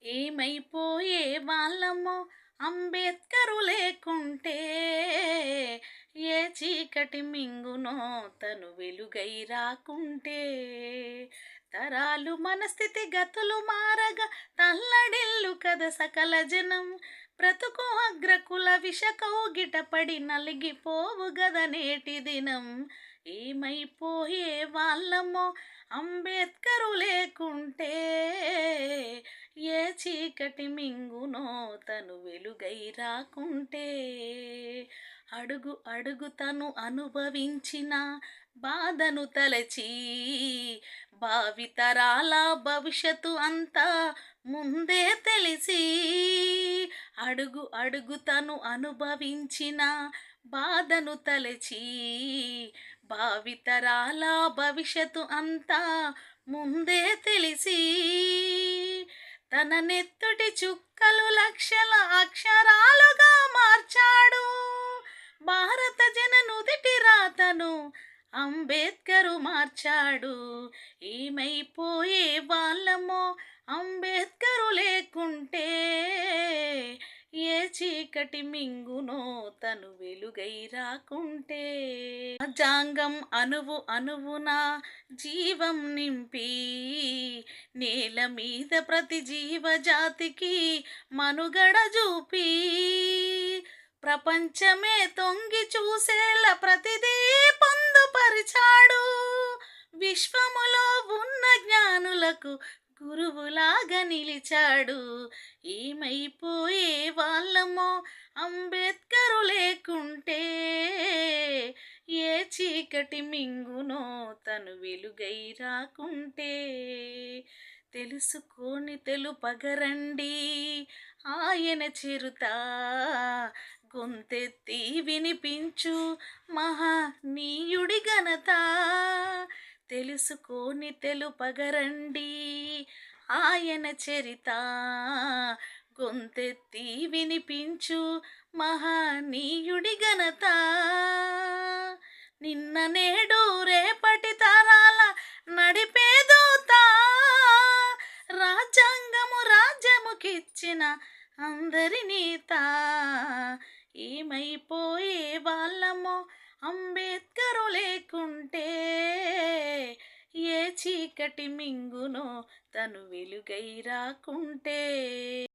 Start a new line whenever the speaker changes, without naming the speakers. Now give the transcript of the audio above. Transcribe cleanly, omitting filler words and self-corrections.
ఏమైపోయే వాళ్ళమో అంబేద్కరు లేకుంటే, ఏ చీకటి మింగునో తను వెలుగై రాకుంటే. తరాలు మన స్థితి గతులు మారగా తల్లడిల్లు కథ సకల జనం. బ్రతుకు అగ్రకుల విషకౌగిట పడి నలిగిపోవు గద నేటి దినం. ఏమైపోయే వాళ్ళమో అంబేద్కరు లేకుంటే, ఏ చీకటి మింగునో తను వెలుగై రాకుంటే. అడుగు అడుగు తను అనుభవించిన బాధను తలచి, భావితరాల భవిష్యత్తు అంతా ముందే తెలిసి. అడుగు అడుగు తను అనుభవించిన బాధను తలచి, భావితరాల భవిష్యత్తు అంతా ముందే తెలిసి. తన నెత్తుటి చుక్కలు లక్షల అక్షరాలుగా మార్చాడు, భారత జన నుదిటి రాతను అంబేద్కరు మార్చాడు. ఏమైపోయే వాళ్ళమో అంబేద్కరు లేకుంటే, ఏ చీకటి మింగునో తను వెలుగై రాకుంటే. రాజ్యాంగం అణువు అణువున జీవం నింపి, నేల మీద ప్రతి జీవజాతికి మనుగడ చూపి, ప్రపంచమే తొంగి చూసేలా ప్రతిదీ పొందుపరిచాడు. విశ్వములో ఉన్న జ్ఞానులకు గురువులాగా నిలిచాడు. ఏమైపోయే వాళ్ళమో అంబేద్కరు లేకుంటే, ఏ చీకటి మింగునో తను వెలుగై రాకుంటే. తెలుసుకొని తెలుపగరండి ఆయన చిరుత, గొంతెత్తి వినిపించు మహనీయుడి ఘనత. తెలుసుకొని తెలుపగరండి ఆయన చరిత, గొంతెత్తి వినిపించు మహనీయుడి ఘనత. నిన్న నేడు రేపటి తరాల నడిపే దూత, రాజ్యాంగము రాజ్యముకిచ్చిన అందరి నేత. ఏమైపోయే వాళ్ళమో అంబేద్కరు లేకుంటే, ఏ చీకటి మింగునో తను వెలుగై రాకుంటే.